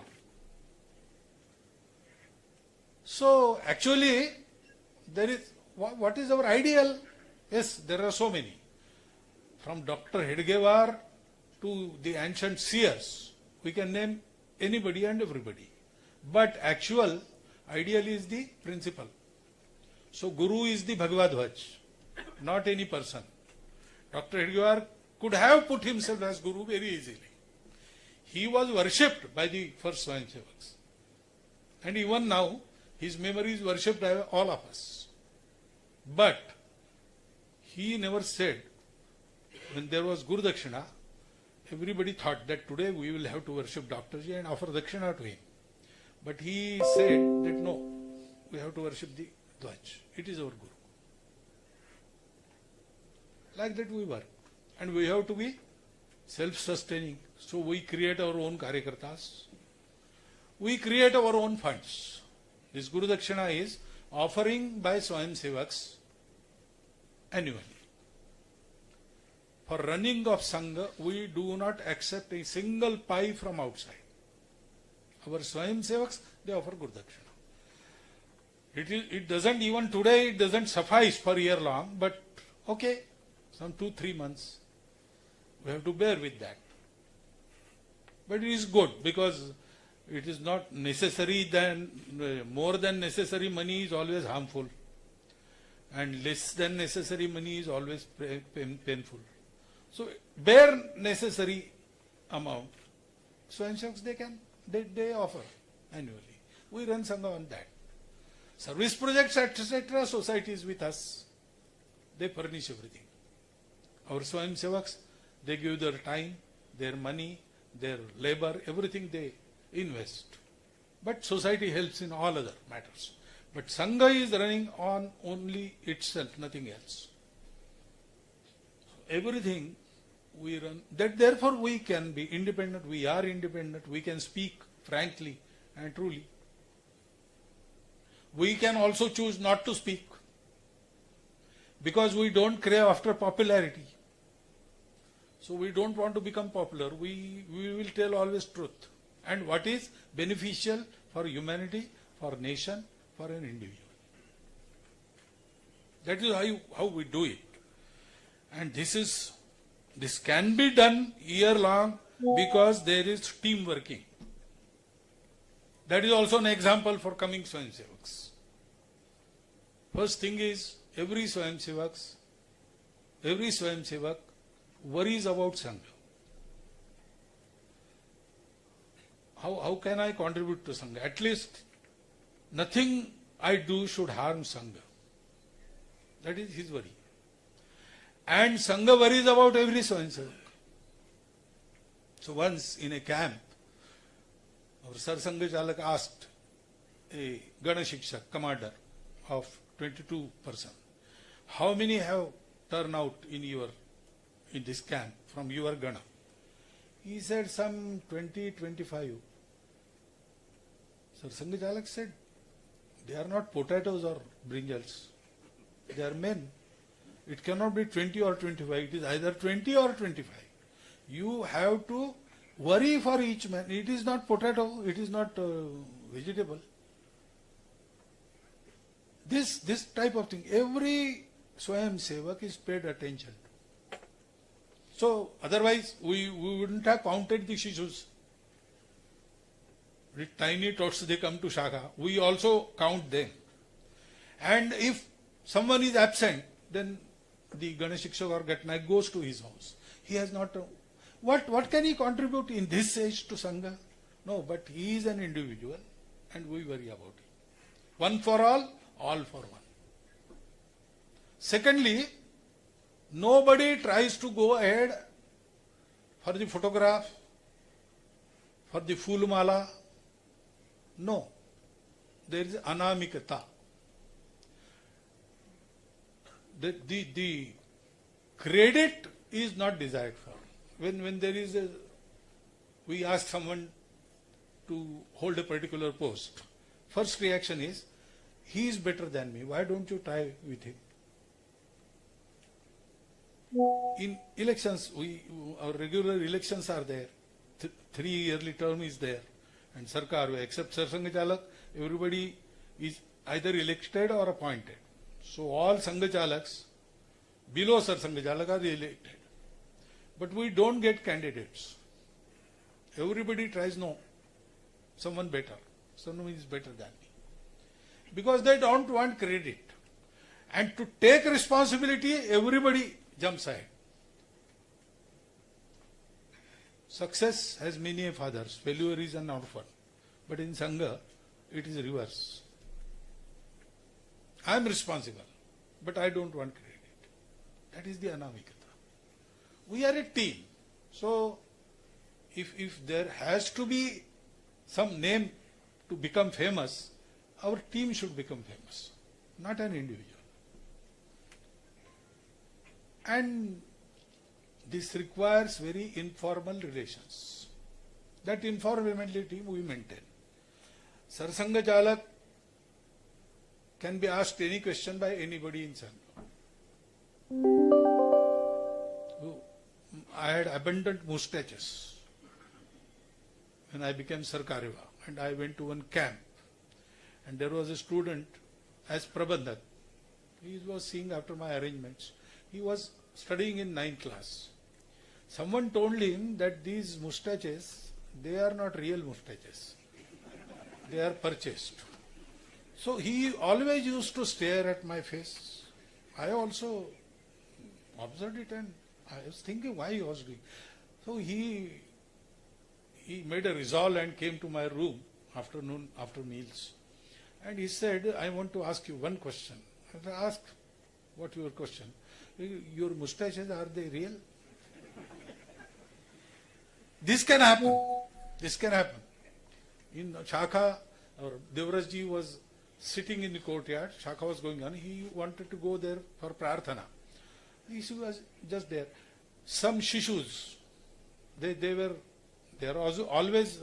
Speaker 2: So actually, there is what is our ideal? Yes, there are so many. From Dr. Heidegger to the ancient seers, we can name anybody and everybody. But actual ideal is the principle. So Guru is the Bhagavad-Dhwaj, not any person. Dr. Heidegger could have put himself as Guru very easily. He was worshipped by the first Swayamsevaks. And even now, his memory is worshipped by all of us. But he never said, when there was Guru Dakshina, everybody thought that today we will have to worship Dr. Ji and offer Dakshina to him. But he said that no, we have to worship the Dhwaj. It is our Guru. Like that we work. And we have to be self-sustaining. So we create our own Karyakartas. We create our own funds. This Guru Dakshina is offering by Swayamsevaks annually. For running of Sangha, we do not accept a single pie from outside. Our Swayamsevaks, they offer Guru Dakshina. It doesn't even today, it doesn't suffice for a year long, but okay, some 2-3 months, we have to bear with that. But it is good because it is not necessary, more than necessary money is always harmful. And less than necessary money is always painful. So bare necessary amount, Swayamsevaks they offer annually. We run Sangha on that. Service projects, etc., society is with us. They furnish everything. Our Swayamsevaks, they give their time, their money, their labor, everything they invest. But society helps in all other matters. But Sangha is running on only itself, nothing else. Everything we run, that therefore we can be independent, we are independent, we can speak frankly and truly. We can also choose not to speak because we don't crave after popularity. So we don't want to become popular. We will tell always truth. And what is beneficial for humanity, for nation, for an individual. That is how we do it. And this can be done year long because there is team working. That is also an example for coming Swayamsevaks. First thing is, every Swayamsevak worries about Sangha. How can I contribute to Sangha? At least nothing I do should harm Sangha. That is his worry. And Sangha worries about every Swayamsevak. So once in a camp, our Sarsanga Chalak asked a Gana Shikshak, commander of 22 persons, how many have turned out in this camp from your Gana? He said some 20-25. Sarsanga Chalak said, they are not potatoes or brinjals. They are men. It cannot be 20 or 25. It is either 20 or 25. You have to worry for each man. It is not potato. It is not vegetable. This type of thing. Every Swayamsevak is paid attention to. So otherwise we wouldn't have counted the shishus. With tiny tots they come to Shaka. We also count them. And if someone is absent, then the Ganesh Shikshak or Gatnaik goes to his house. He has not... What can he contribute in this age to Sangha? No, but he is an individual and we worry about it. One for all for one. Secondly, nobody tries to go ahead for the photograph, for the fool mala. No. There is anamikata. The credit is not desired for. When there is we ask someone to hold a particular post, first reaction is, he is better than me, why don't you try with him? In elections, our regular elections are there. 3 yearly term is there. And Sarkar, except Sarsanga Chalak, everybody is either elected or appointed. So all Sangha Chalaks below Sarsanga Chalak are elected. But we don't get candidates. Everybody tries, no, someone better. Someone is better than me. Because they don't want credit. And to take responsibility, everybody jumps ahead. Success has many fathers, failure is an orphan. But in Sangha, it is reverse. I am responsible, but I don't want credit. That is the anamikata. We are a team. So, if there has to be some name to become famous, our team should become famous, not an individual. And this requires very informal relations. That informality we maintain. Sarsanga Chalak can be asked any question by anybody in Sangha. I had abundant mustaches when I became Sarkareva, and I went to one camp, and there was a student as Prabandhak. He was seeing after my arrangements. He was studying in 9th class. Someone told him that these mustaches, they are not real mustaches. They are purchased. So he always used to stare at my face. I also observed it, and I was thinking why he was doing. So he made a resolve and came to my room afternoon after meals. And he said, I want to ask you one question. I said, ask, what your question? Your mustaches, are they real? This can happen. This can happen. In Shakha, or Devrajji was sitting in the courtyard. Shakha was going on. He wanted to go there for prarthana. He was just there. Some shishus, they are also always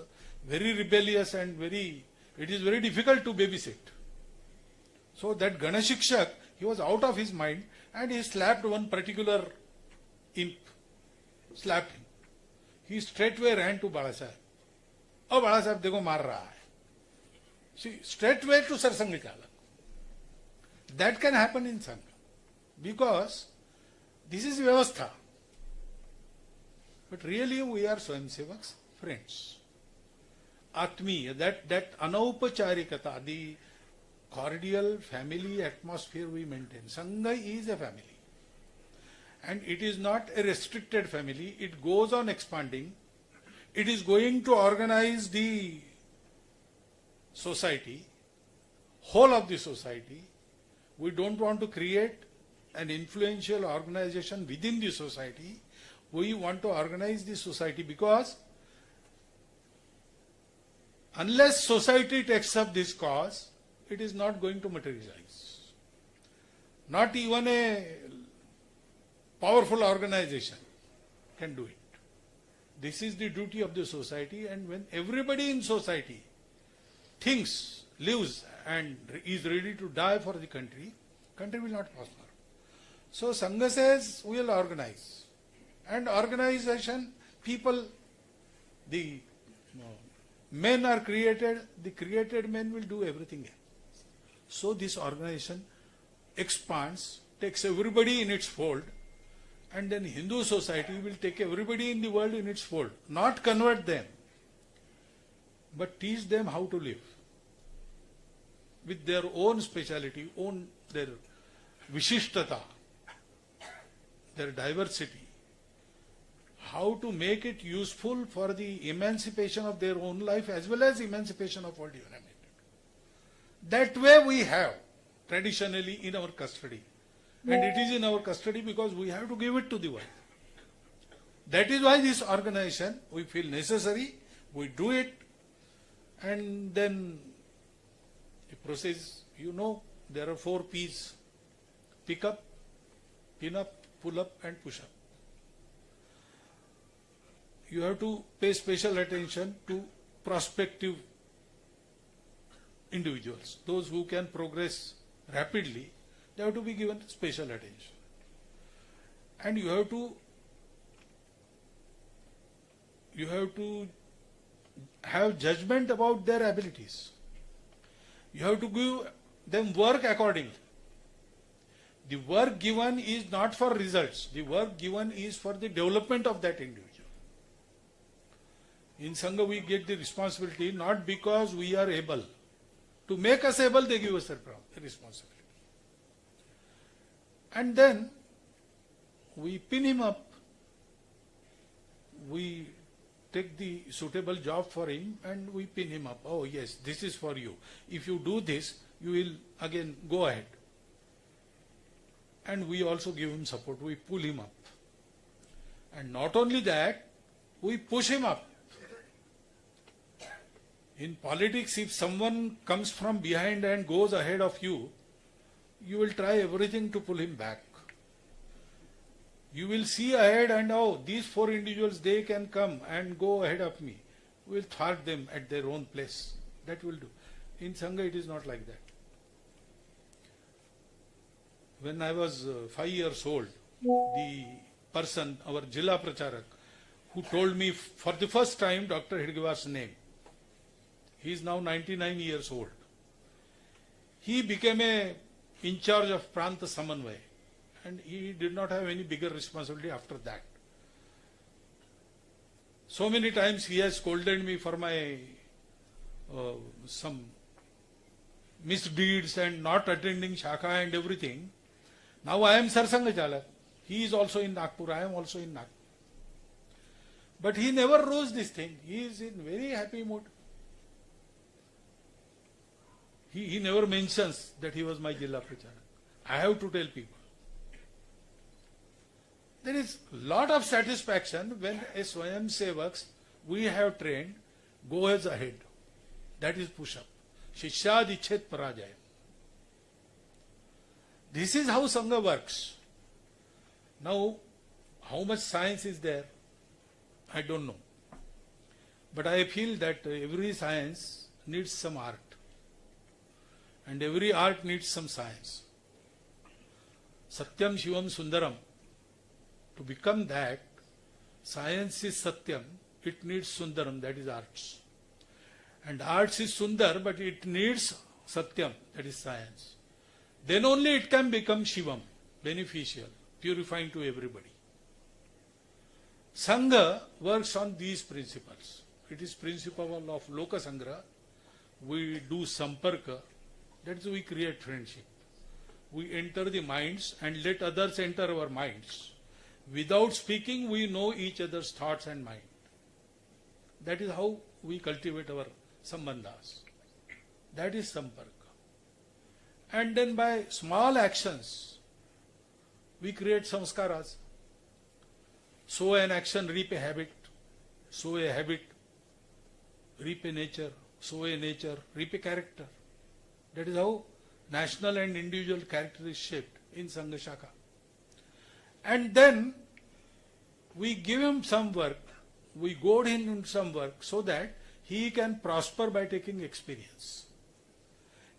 Speaker 2: very rebellious and it is very difficult to babysit. So that Ganashikshak, he was out of his mind and he slapped one particular imp. Slapped him. He straightway ran to Balasaheb. Oh, Balasaheb, dekho maar raha hai. See, straightway to Sarsanga Chalak. That can happen in Sangha. Because this is Vyavastha. But really we are Swayamsevaks, friends. Atmiya, that anaupacharikata, the cordial family atmosphere we maintain. Sangha is a family. And it is not a restricted family. It goes on expanding. It is going to organize the society, whole of the society. We don't want to create an influential organization within the society. We want to organize the society because unless society takes up this cause, it is not going to materialize. Not even a powerful organization can do it. This is the duty of the society, and when everybody in society thinks, lives and is ready to die for the country will not prosper. So Sangha says we will organize. And organization, people, the men are created, the created men will do everything else. So this organization expands, takes everybody in its fold, and then Hindu society will take everybody in the world in its fold. Not convert them, but teach them how to live with their own speciality, their vishishtata, their diversity. How to make it useful for the emancipation of their own life as well as emancipation of world humanity. That way we have traditionally in our custody. And it is in our custody because we have to give it to the world. That is why this organization, we feel necessary, we do it, and then the process, there are 4 P's. Pick up, pin up, pull up and push up. You have to pay special attention to prospective individuals. Those who can progress rapidly, they have to be given special attention. and you have to have judgment about their abilities. You have to give them work accordingly. The work given is not for results. The work given is for the development of that individual. In Sangha, we get the responsibility not because we are able. To make us able, they give us the responsibility. And then we pin him up. We take the suitable job for him and we pin him up. Oh yes, this is for you. If you do this, you will again go ahead. And we also give him support. We pull him up. And not only that, we push him up. In politics, if someone comes from behind and goes ahead of you, you will try everything to pull him back. You will see ahead and, oh, these 4 individuals, they can come and go ahead of me. We will thwart them at their own place. That will do. In Sangha, it is not like that. When I was 5 years old, the person, our Jilla Pracharak, who told me for the first time Dr. Hedgewar's name, he is now 99 years old. He became in charge of Pranta Samanvay, and he did not have any bigger responsibility after that. So many times he has scolded me for my some misdeeds and not attending Shakha and everything. Now I am Sarsanga Chalak. He is also in Nagpur. I am also in Nagpur. But he never rose this thing. He is in very happy mood. He never mentions that he was my Jilla Pracharak. I have to tell people. There is lot of satisfaction when a Swayam Sevaks we have trained goes ahead. That is push-up. Shishad Ichet Parajaya. This is how Sangha works. Now, how much science is there? I don't know. But I feel that every science needs some art. And every art needs some science. Satyam Shivam Sundaram. To become that, science is Satyam, it needs Sundaram, that is arts. And arts is Sundar, but it needs Satyam, that is science. Then only it can become Shivam, beneficial, purifying to everybody. Sangha works on these principles. It is principle of Loka Sangra. We do Samparka, that is we create friendship. We enter the minds and let others enter our minds. Without speaking, we know each other's thoughts and mind. That is how we cultivate our sambandhas. That is samparka. And then by small actions, we create samskaras. Sow an action, reap a habit. Sow a habit, reap a nature. Sow a nature, reap a character. That is how national and individual character is shaped in Sangha Shaka. And then we give him some work, we goad him in some work so that he can prosper by taking experience.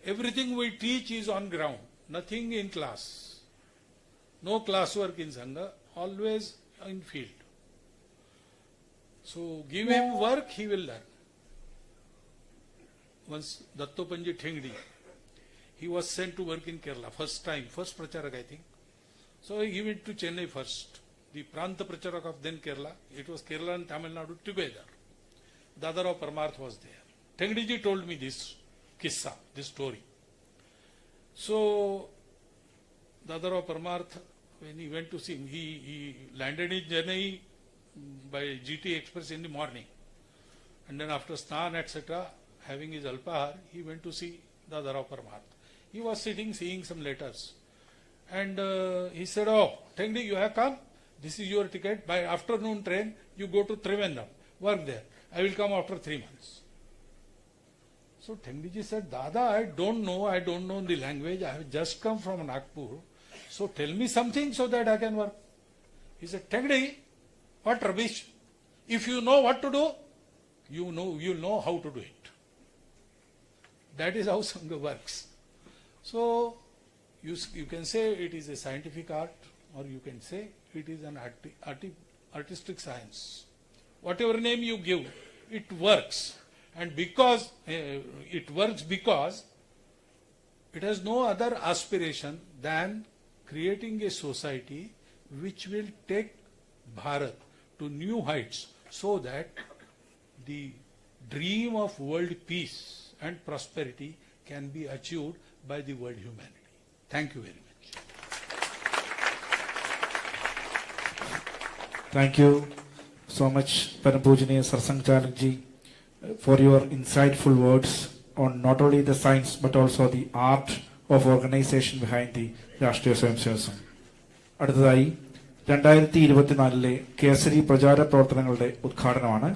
Speaker 2: Everything we teach is on ground, nothing in class. No classwork in Sangha, always in field. So give him work, he will learn. Once Dattopanji Thengdi, he was sent to work in Kerala, first Pracharak I think. So he went to Chennai first. The Pranta Pracharak of then Kerala, it was Kerala and Tamil Nadu together. Dadarao Parmarth was there. Thengdiji told me this kissa, this story. So Dadarao Parmarth, when he went to see him, he landed in Chennai by GT Express in the morning. And then after Snan, etc., having his alpahar, he went to see Dadarao Parmarth. He was sitting, seeing some letters. And he said, oh, Thengdi, you have come. This is your ticket. By afternoon train, you go to Trivandrum. Work there. I will come after 3 months. So Thengdiji said, Dada, I don't know the language. I have just come from Nagpur. So tell me something so that I can work. He said, Thengdi, what rubbish. If you know what to do, you'll know how to do it. That is how Sangha works. So, you can say it is a scientific art, or you can say it is an artistic science. Whatever name you give, it works. And because it works because it has no other aspiration than creating a society which will take Bharat to new heights so that the dream of world peace and prosperity can be achieved by the world humanity. Thank you very much.
Speaker 3: Thank you so much, Parampoojaniya Sarsang Charakji, for your insightful words on not only the science but also the art of organization behind the രാഷ്ട്രീയ സ്വയംസേവക സംഘ്. അടുത്തതായി 2024 കേസരി പ്രചാര പ്രവർത്തനങ്ങളുടെ ഉദ്ഘാടനമാണ്.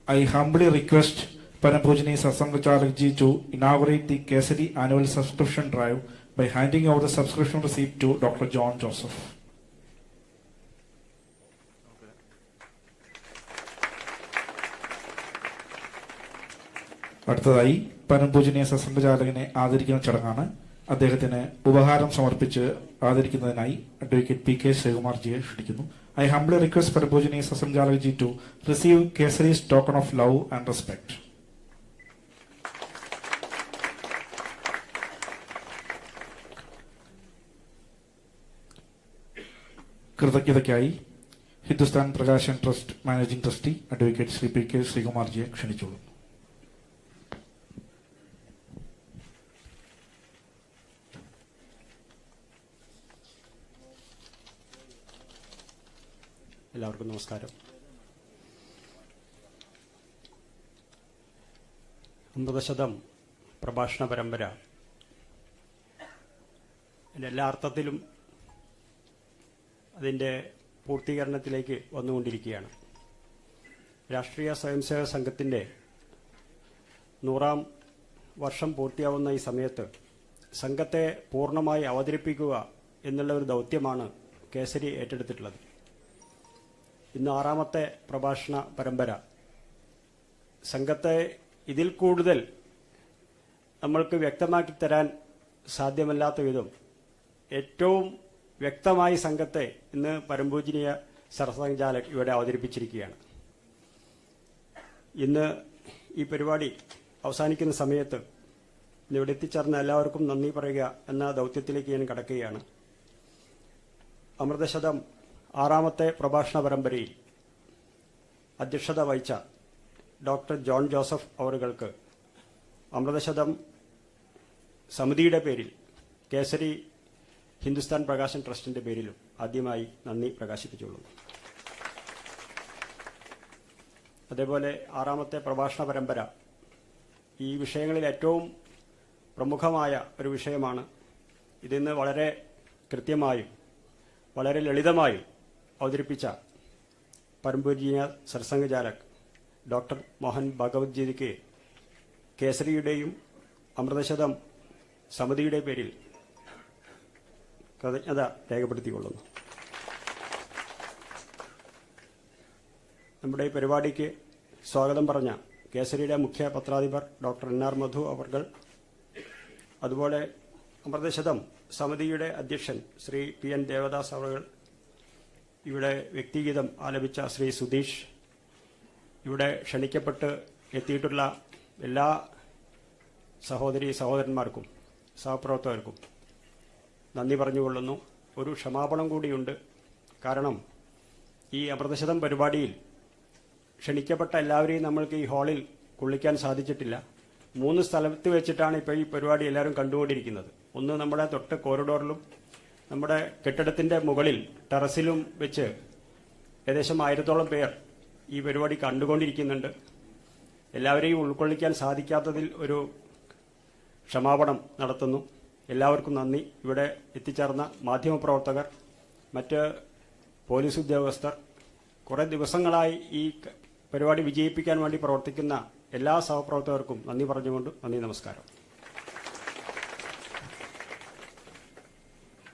Speaker 3: I humbly request Parampoojaniya Sarsang Charakji to inaugurate the Kesari annual subscription drive by handing over the subscription receipt to Dr. John Joseph. അടുത്തതായി പരംപൂജനീയ സത്സംഗചാലകനെ ആദരിക്കുന്ന ചടങ്ങാണ്. അദ്ദേഹത്തിന് ഉപഹാരം സമർപ്പിച്ച് ആദരിക്കുന്നതിനായി അഡ്വക്കേറ്റ് പി കെ ശ്രീകുമാർജിയെ ക്ഷണിക്കുന്നു. ഐ ഹംബ്ലി റിക്വസ്റ്റ് പരംപൂജനീയ സത്സംഗചാലകജി to receive Kesari's token of love and respect. കൃതജ്ഞതയ്ക്കായി Hindusthan Prakashan trust managing trustee advocate Shri P K ശ്രീകുമാർജിയെ ക്ഷണിച്ചോളൂ.
Speaker 5: എല്ലാവർക്കും നമസ്കാരം. 50 പ്രഭാഷണ പരമ്പര എല്ലാ അർത്ഥത്തിലും അതിൻ്റെ പൂർത്തീകരണത്തിലേക്ക് വന്നുകൊണ്ടിരിക്കുകയാണ്. രാഷ്ട്രീയ സ്വയംസേവക സംഘത്തിൻ്റെ 100ാം വർഷം പൂർത്തിയാവുന്ന ഈ സമയത്ത് സംഘത്തെ പൂർണ്ണമായി അവതരിപ്പിക്കുക എന്നുള്ള ഒരു ദൗത്യമാണ് കേസരി ഏറ്റെടുത്തിട്ടുള്ളത്. ഇന്ന് 6ാമത്തെ പ്രഭാഷണ പരമ്പര. സംഘത്തെ ഇതിൽ കൂടുതൽ നമ്മൾക്ക് വ്യക്തമാക്കി തരാൻ സാധ്യമല്ലാത്ത വിധം ഏറ്റവും വ്യക്തമായി സംഘത്തെ ഇന്ന് പരംപൂജനീയ സർസംഘചാലക് ഇവിടെ അവതരിപ്പിച്ചിരിക്കുകയാണ്. ഇന്ന് ഈ പരിപാടി അവസാനിക്കുന്ന സമയത്ത് ഇവിടെ എത്തിച്ചേർന്ന എല്ലാവർക്കും നന്ദി പറയുക എന്ന ദൗത്യത്തിലേക്ക് ഞാൻ കടക്കുകയാണ്. അമൃതശതം 6ാമത്തെ പ്രഭാഷണ പരമ്പരയിൽ അധ്യക്ഷത വഹിച്ച ഡോക്ടർ ജോൺ ജോസഫ് അവറുകൾക്ക് അമൃതശതം സമിതിയുടെ പേരിൽ കേസരി ഹിന്ദുസ്ഥാൻ പ്രകാശൻ ട്രസ്റ്റിന്റെ പേരിലും ആദ്യമായി നന്ദി പ്രകാശിപ്പിച്ചുകൊള്ളുന്നു. അതേപോലെ 6ാമത്തെ പ്രഭാഷണ പരമ്പര ഈ വിഷയങ്ങളിൽ ഏറ്റവും പ്രമുഖമായ ഒരു വിഷയമാണ്. ഇതിന്ന് വളരെ കൃത്യമായും വളരെ ലളിതമായും അവതരിപ്പിച്ച പരംപൂജനീയ സർസംഘചാലക് ഡോക്ടർ മോഹൻ ഭഗവത്ജിക്ക് കേസരിയുടെയും അമൃതശതം സമിതിയുടെ പേരിൽ കൃതജ്ഞത രേഖപ്പെടുത്തിക്കൊള്ളുന്നു. നമ്മുടെ ഈ പരിപാടിക്ക് സ്വാഗതം പറഞ്ഞ കേസരിയുടെ മുഖ്യ പത്രാധിപർ ഡോക്ടർ എൻ ആർ മധു അവർകൾ, അതുപോലെ അമൃതശതം സമിതിയുടെ അധ്യക്ഷൻ ശ്രീ പി എൻ ദേവദാസ് അവറുകൾ, ഇവിടെ വ്യക്തിഗീതം ആലപിച്ച ശ്രീ സുധീഷ്, ഇവിടെ ക്ഷണിക്കപ്പെട്ട് എത്തിയിട്ടുള്ള എല്ലാ സഹോദരീ സഹോദരന്മാർക്കും സഹപ്രവർത്തകർക്കും നന്ദി പറഞ്ഞുകൊള്ളുന്നു. ഒരു ക്ഷമാപണം കൂടിയുണ്ട്. കാരണം ഈ അമൃതശതം പരിപാടിയിൽ ക്ഷണിക്കപ്പെട്ട എല്ലാവരെയും നമ്മൾക്ക് ഈ ഹാളിൽ കൊള്ളിക്കാൻ സാധിച്ചിട്ടില്ല. 3 സ്ഥലത്ത് വെച്ചിട്ടാണ് ഇപ്പോൾ ഈ പരിപാടി എല്ലാവരും കണ്ടുകൊണ്ടിരിക്കുന്നത്. ഒന്ന് നമ്മുടെ തൊട്ട് കോറിഡോറിലും നമ്മുടെ കെട്ടിടത്തിന്റെ മുകളിൽ ടെറസിലും വെച്ച് ഏകദേശം 1000ഓളം പേർ ഈ പരിപാടി കണ്ടുകൊണ്ടിരിക്കുന്നുണ്ട്. എല്ലാവരെയും ഉൾക്കൊള്ളിക്കാൻ സാധിക്കാത്തതിൽ ഒരു ക്ഷമാപണം നടത്തുന്നു. എല്ലാവർക്കും നന്ദി. ഇവിടെ എത്തിച്ചേർന്ന മാധ്യമപ്രവർത്തകർ, മറ്റ് പോലീസ് ഉദ്യോഗസ്ഥർ, കുറേ ദിവസങ്ങളായി ഈ പരിപാടി വിജയിപ്പിക്കാൻ വേണ്ടി പ്രവർത്തിക്കുന്ന എല്ലാ സഹപ്രവർത്തകർക്കും നന്ദി പറഞ്ഞുകൊണ്ട് നന്ദി, നമസ്കാരം.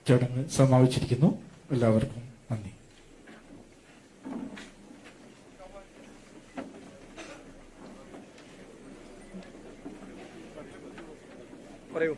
Speaker 3: ചടങ്ങ് സമാപിച്ചിരിക്കുന്നു. എല്ലാവർക്കും നന്ദി.
Speaker 6: പറയൂ.